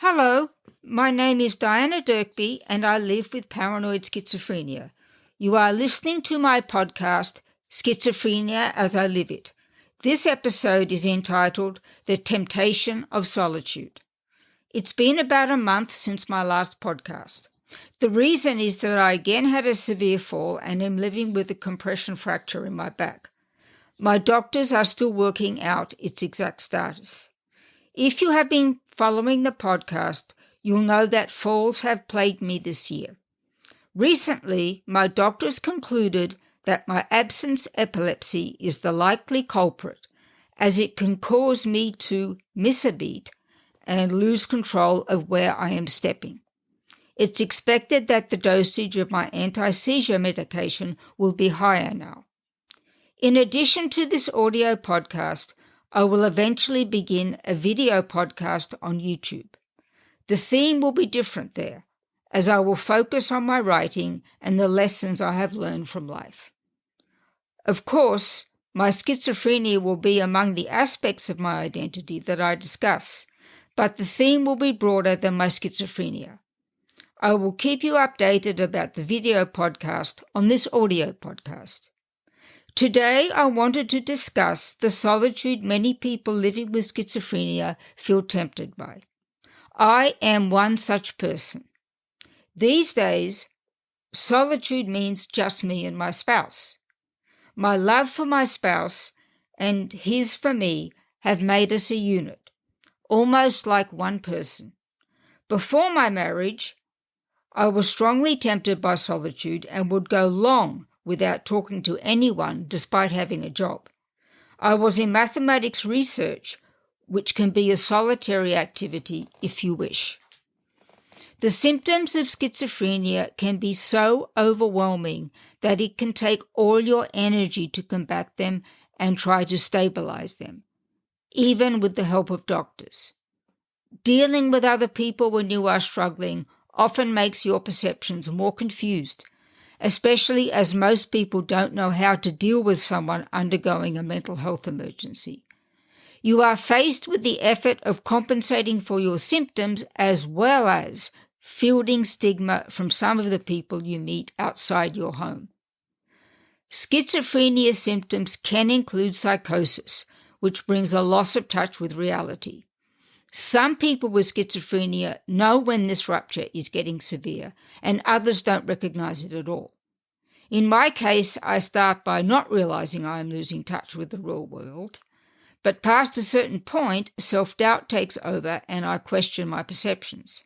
Hello, my name is Diana Dirkby and I live with paranoid schizophrenia. You are listening to my podcast, Schizophrenia as I Live It. This episode is entitled The Temptation of Solitude. It's been about a month since my last podcast. The reason is that I again had a severe fall and am living with a compression fracture in my back. My doctors are still working out its exact status. If you have been following the podcast, you'll know that falls have plagued me this year. Recently, my doctors concluded that my absence epilepsy is the likely culprit, as it can cause me to miss a beat and lose control of where I am stepping. It's expected that the dosage of my anti-seizure medication will be higher now. In addition to this audio podcast, I will eventually begin a video podcast on YouTube. The theme will be different there, as I will focus on my writing and the lessons I have learned from life. Of course, my schizophrenia will be among the aspects of my identity that I discuss, but the theme will be broader than my schizophrenia. I will keep you updated about the video podcast on this audio podcast. Today, I wanted to discuss the solitude many people living with schizophrenia feel tempted by. I am one such person. These days, solitude means just me and my spouse. My love for my spouse and his for me have made us a unit, almost like one person. Before my marriage, I was strongly tempted by solitude and would go long without talking to anyone despite having a job. I was in mathematics research, which can be a solitary activity if you wish. The symptoms of schizophrenia can be so overwhelming that it can take all your energy to combat them and try to stabilize them, even with the help of doctors. Dealing with other people when you are struggling often makes your perceptions more confused, especially as most people don't know how to deal with someone undergoing a mental health emergency. You are faced with the effort of compensating for your symptoms as well as fielding stigma from some of the people you meet outside your home. Schizophrenia symptoms can include psychosis, which brings a loss of touch with reality. Some people with schizophrenia know when this rupture is getting severe, and others don't recognize it at all. In my case, I start by not realizing I am losing touch with the real world, but past a certain point, self-doubt takes over and I question my perceptions.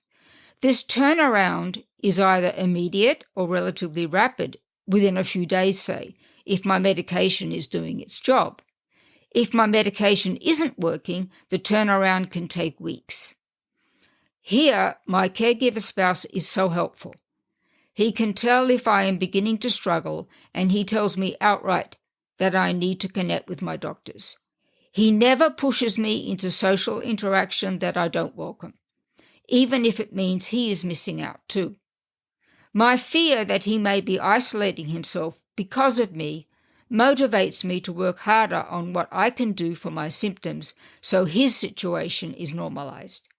This turnaround is either immediate or relatively rapid, within a few days, say, if my medication is doing its job. If my medication isn't working, the turnaround can take weeks. Here, my caregiver spouse is so helpful. He can tell if I am beginning to struggle, and he tells me outright that I need to connect with my doctors. He never pushes me into social interaction that I don't welcome, even if it means he is missing out too. My fear that he may be isolating himself because of me motivates me to work harder on what I can do for my symptoms so his situation is normalized.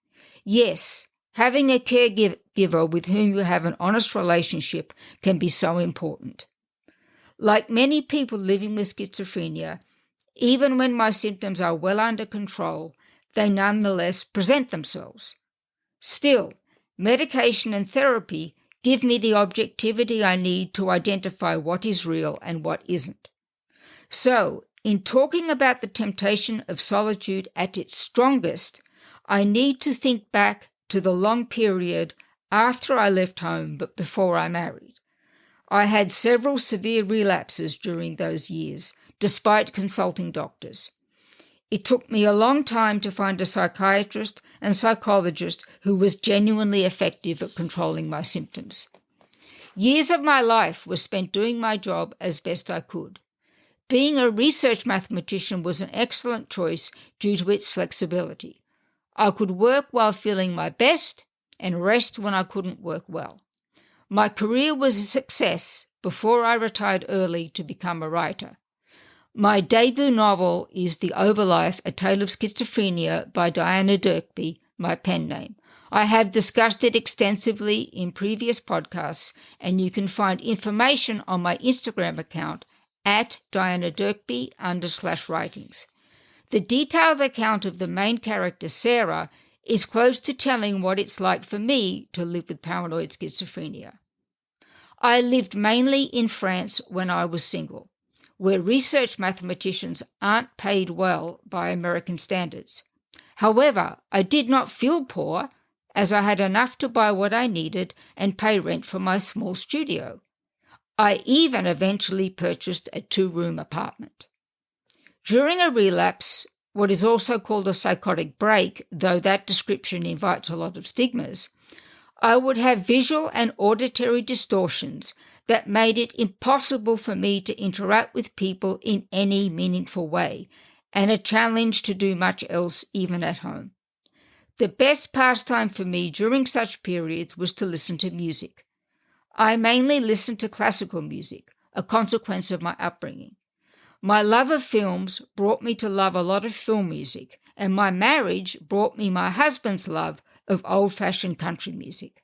Yes, having a caregiver with whom you have an honest relationship can be so important. Like many people living with schizophrenia, even when my symptoms are well under control, they nonetheless present themselves. Still, medication and therapy give me the objectivity I need to identify what is real and what isn't. So, in talking about the temptation of solitude at its strongest, I need to think back to the long period after I left home but before I married. I had several severe relapses during those years, despite consulting doctors. It took me a long time to find a psychiatrist and psychologist who was genuinely effective at controlling my symptoms. Years of my life were spent doing my job as best I could. Being a research mathematician was an excellent choice due to its flexibility. I could work while feeling my best and rest when I couldn't work well. My career was a success before I retired early to become a writer. My debut novel is The Overlife, A Tale of Schizophrenia by Diana Dirkby, my pen name. I have discussed it extensively in previous podcasts, and you can find information on my Instagram account at DianaDirkby_writings. The detailed account of the main character, Sarah, is close to telling what it's like for me to live with paranoid schizophrenia. I lived mainly in France when I was single, where research mathematicians aren't paid well by American standards. However, I did not feel poor, as I had enough to buy what I needed and pay rent for my small studio. I even eventually purchased a 2-room apartment. During a relapse, what is also called a psychotic break, though that description invites a lot of stigmas, I would have visual and auditory distortions that made it impossible for me to interact with people in any meaningful way, and a challenge to do much else even at home. The best pastime for me during such periods was to listen to music. I mainly listened to classical music, a consequence of my upbringing. My love of films brought me to love a lot of film music, and my marriage brought me my husband's love of old-fashioned country music.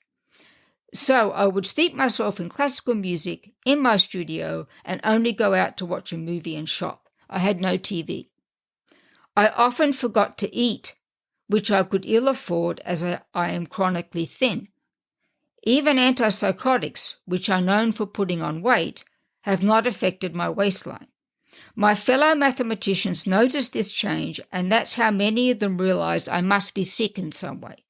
So I would steep myself in classical music in my studio and only go out to watch a movie and shop. I had no TV. I often forgot to eat, which I could ill afford as I am chronically thin. Even antipsychotics, which are known for putting on weight, have not affected my waistline. My fellow mathematicians noticed this change, and that's how many of them realized I must be sick in some way.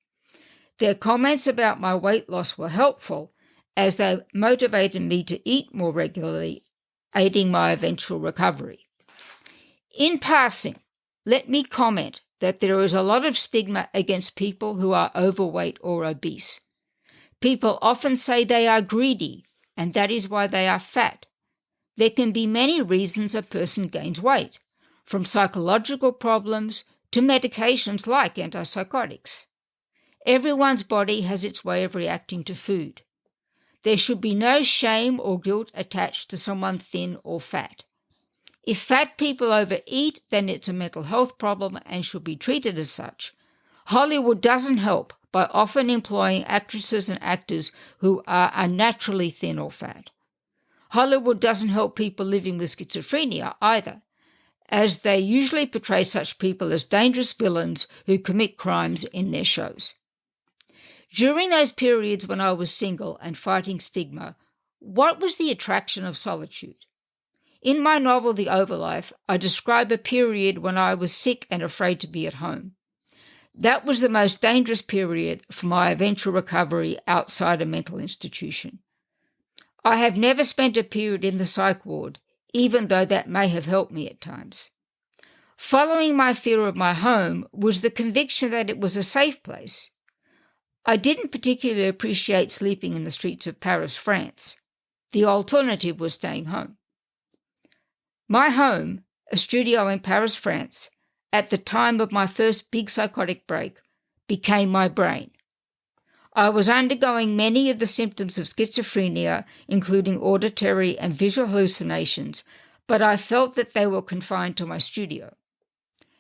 Their comments about my weight loss were helpful, as they motivated me to eat more regularly, aiding my eventual recovery. In passing, let me comment that there is a lot of stigma against people who are overweight or obese. People often say they are greedy, and that is why they are fat. There can be many reasons a person gains weight, from psychological problems to medications like antipsychotics. Everyone's body has its way of reacting to food. There should be no shame or guilt attached to someone thin or fat. If fat people overeat, then it's a mental health problem and should be treated as such. Hollywood doesn't help by often employing actresses and actors who are unnaturally thin or fat. Hollywood doesn't help people living with schizophrenia either, as they usually portray such people as dangerous villains who commit crimes in their shows. During those periods when I was single and fighting stigma, what was the attraction of solitude? In my novel, The Overlife, I describe a period when I was sick and afraid to be at home. That was the most dangerous period for my eventual recovery outside a mental institution. I have never spent a period in the psych ward, even though that may have helped me at times. Following my fear of my home was the conviction that it was a safe place. I didn't particularly appreciate sleeping in the streets of Paris, France. The alternative was staying home. My home, a studio in Paris, France, at the time of my first big psychotic break, became my brain. I was undergoing many of the symptoms of schizophrenia, including auditory and visual hallucinations, but I felt that they were confined to my studio.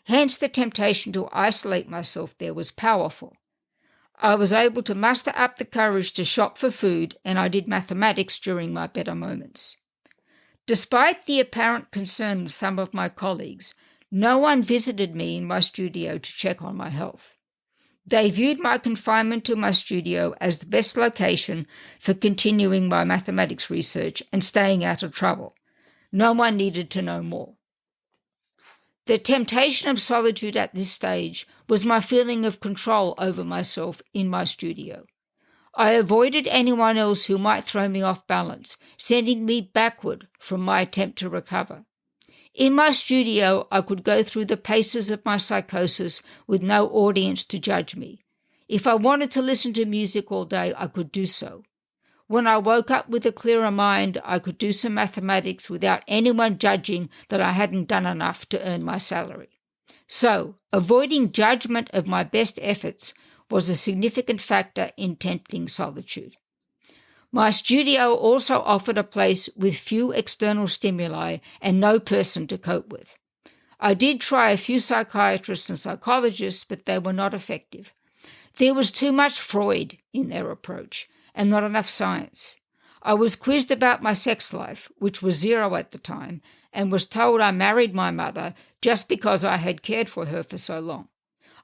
Hence, the temptation to isolate myself there was powerful. I was able to muster up the courage to shop for food, and I did mathematics during my better moments. Despite the apparent concern of some of my colleagues, no one visited me in my studio to check on my health. They viewed my confinement to my studio as the best location for continuing my mathematics research and staying out of trouble. No one needed to know more. The temptation of solitude at this stage was my feeling of control over myself in my studio. I avoided anyone else who might throw me off balance, sending me backward from my attempt to recover. In my studio, I could go through the paces of my psychosis with no audience to judge me. If I wanted to listen to music all day, I could do so. When I woke up with a clearer mind, I could do some mathematics without anyone judging that I hadn't done enough to earn my salary. So, avoiding judgment of my best efforts was a significant factor in tempting solitude. My studio also offered a place with few external stimuli and no person to cope with. I did try a few psychiatrists and psychologists, but they were not effective. There was too much Freud in their approach and not enough science. I was quizzed about my sex life, which was 0 at the time, and was told I married my mother just because I had cared for her for so long.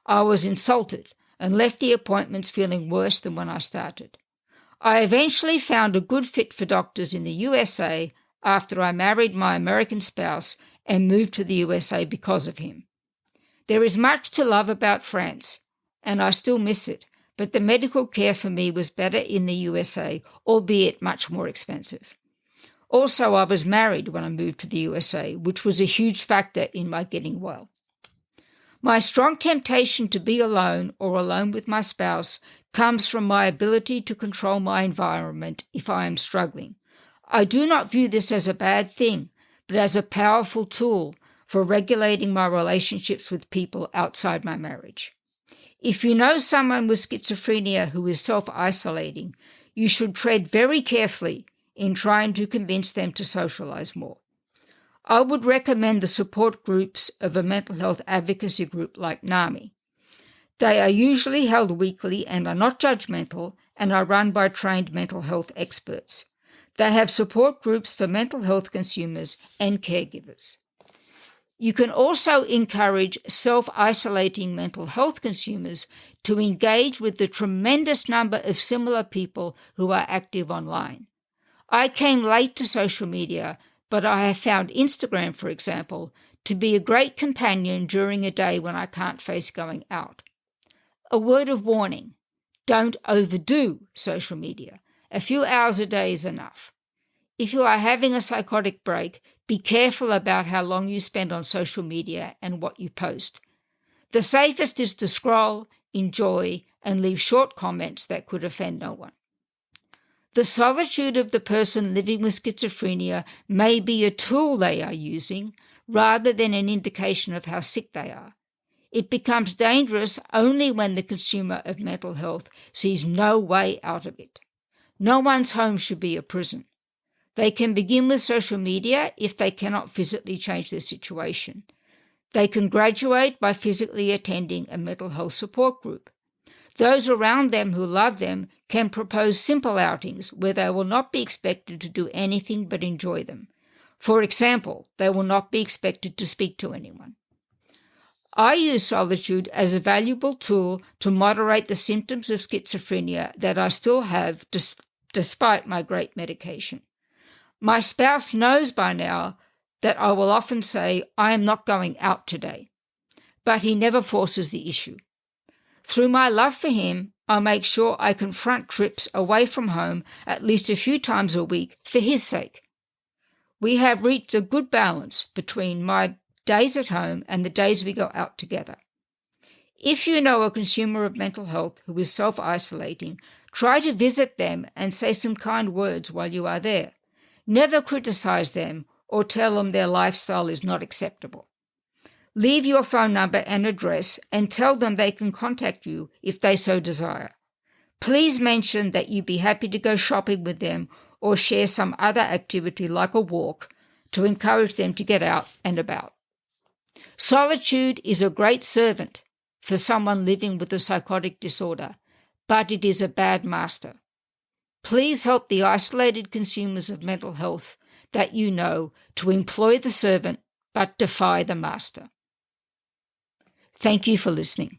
I was insulted and left the appointments feeling worse than when I started. I eventually found a good fit for doctors in the USA after I married my American spouse and moved to the USA because of him. There is much to love about France, and I still miss it, but the medical care for me was better in the USA, albeit much more expensive. Also, I was married when I moved to the USA, which was a huge factor in my getting well. My strong temptation to be alone or alone with my spouse comes from my ability to control my environment if I am struggling. I do not view this as a bad thing, but as a powerful tool for regulating my relationships with people outside my marriage. If you know someone with schizophrenia who is self-isolating, you should tread very carefully in trying to convince them to socialize more. I would recommend the support groups of a mental health advocacy group like NAMI. They are usually held weekly and are not judgmental and are run by trained mental health experts. They have support groups for mental health consumers and caregivers. You can also encourage self-isolating mental health consumers to engage with the tremendous number of similar people who are active online. I came late to social media, but I have found Instagram, for example, to be a great companion during a day when I can't face going out. A word of warning: don't overdo social media. A few hours a day is enough. If you are having a psychotic break, be careful about how long you spend on social media and what you post. The safest is to scroll, enjoy, and leave short comments that could offend no one. The solitude of the person living with schizophrenia may be a tool they are using rather than an indication of how sick they are. It becomes dangerous only when the consumer of mental health sees no way out of it. No one's home should be a prison. They can begin with social media if they cannot physically change their situation. They can graduate by physically attending a mental health support group. Those around them who love them can propose simple outings where they will not be expected to do anything but enjoy them. For example, they will not be expected to speak to anyone. I use solitude as a valuable tool to moderate the symptoms of schizophrenia that I still have despite my great medication. My spouse knows by now that I will often say, "I am not going out today," but he never forces the issue. Through my love for him, I make sure I confront trips away from home at least a few times a week for his sake. We have reached a good balance between my days at home and the days we go out together. If you know a consumer of mental health who is self-isolating, try to visit them and say some kind words while you are there. Never criticize them or tell them their lifestyle is not acceptable. Leave your phone number and address and tell them they can contact you if they so desire. Please mention that you'd be happy to go shopping with them or share some other activity like a walk to encourage them to get out and about. Solitude is a great servant for someone living with a psychotic disorder, but it is a bad master. Please help the isolated consumers of mental health that you know to employ the servant but defy the master. Thank you for listening.